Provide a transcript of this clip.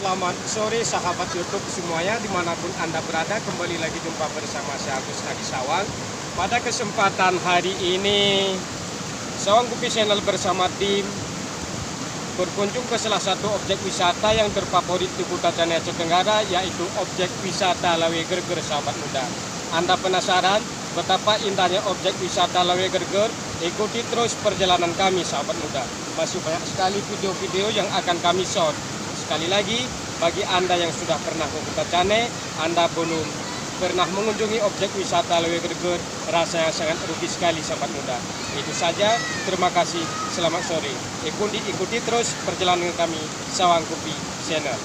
Selamat sore sahabat YouTube semuanya dimanapun Anda berada. Kembali lagi jumpa bersama saya Agus Nadi Sawang. Pada kesempatan hari ini Sawang Kopi Channel bersama tim berkunjung ke salah satu objek wisata yang terfavorit di Kuta Cadas Tenggara, yaitu objek wisata Lawe Gerger, sahabat muda. Anda penasaran betapa indahnya objek wisata Lawe Gerger? Ikuti terus perjalanan kami, sahabat muda. Masih banyak sekali video-video yang akan kami shot. Sekali lagi, bagi Anda yang sudah pernah ke Kuta Cadas, Anda belum pernah mengunjungi objek wisata Lawe Gerger, rasanya sangat rugi sekali, sahabat muda. Itu saja, terima kasih, selamat sore. Ikuti terus perjalanan kami, Sawang Kopi Channel.